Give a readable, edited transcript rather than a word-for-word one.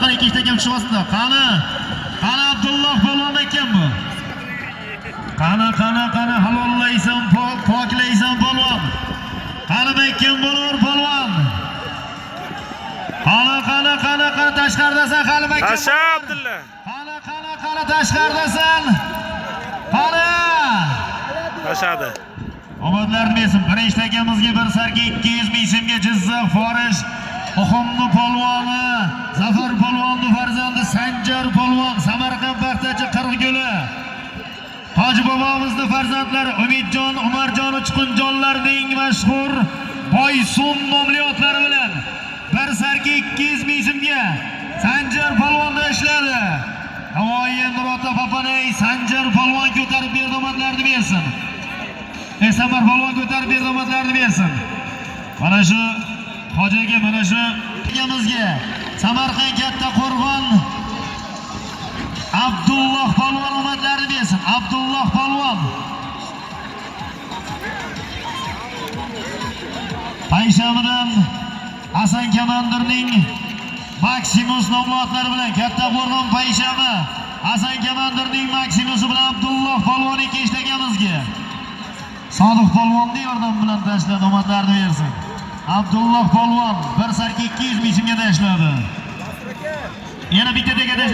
Samarqand ikkita ham chiqyapti. Qani Abdulloh polvon ekan bu. Qani halollaysan, poklaysan polvon. Qani ekan bo'lur polvon. Qani tashqaridasan qani ekan. Tasha Abdulla. Qani tashqaridasan. Qani. Tashadi. Omadlarni bersin. Birinchi akamizga bir sarga 200 ming so'mga Jizzax Forish Oxumni polvoni, Zafar polvonni farzandi Sanjar polvon, Samarqand paxtachi Qirg'guli. Hoji bobomizni farzandlari Umidjon, Umarjon Chiqinjonlarning mashhur Boysun nomli otlari bilan bir sarga 200 ming so'mga Sanjar polvonda ishladi. Havoyi Nurota Papanay Sanjar polvon ko'tarib berdi, omadlarni bersin. Samar polvon ko'tarib berdi, omadlarni bersin. Mana shu hojiga, mana shu akamizga Samarqand katta qo'rg'on Abdulloh polvon omadlarni bersin. Abdulloh polvon. Payshamdan Hasan Kamandirning Maximus nomli otlari bilan katta qo'rg'on payshami Hasan Kamandirning Maximusi bilan Abdulloh polvon ikkinchi akamizga Sodiq polvonni yordam bilan tashladi, omadlarni bersin. Abdulloh polvon bir sarga 200 ming so'mga tashladi. Yana bitta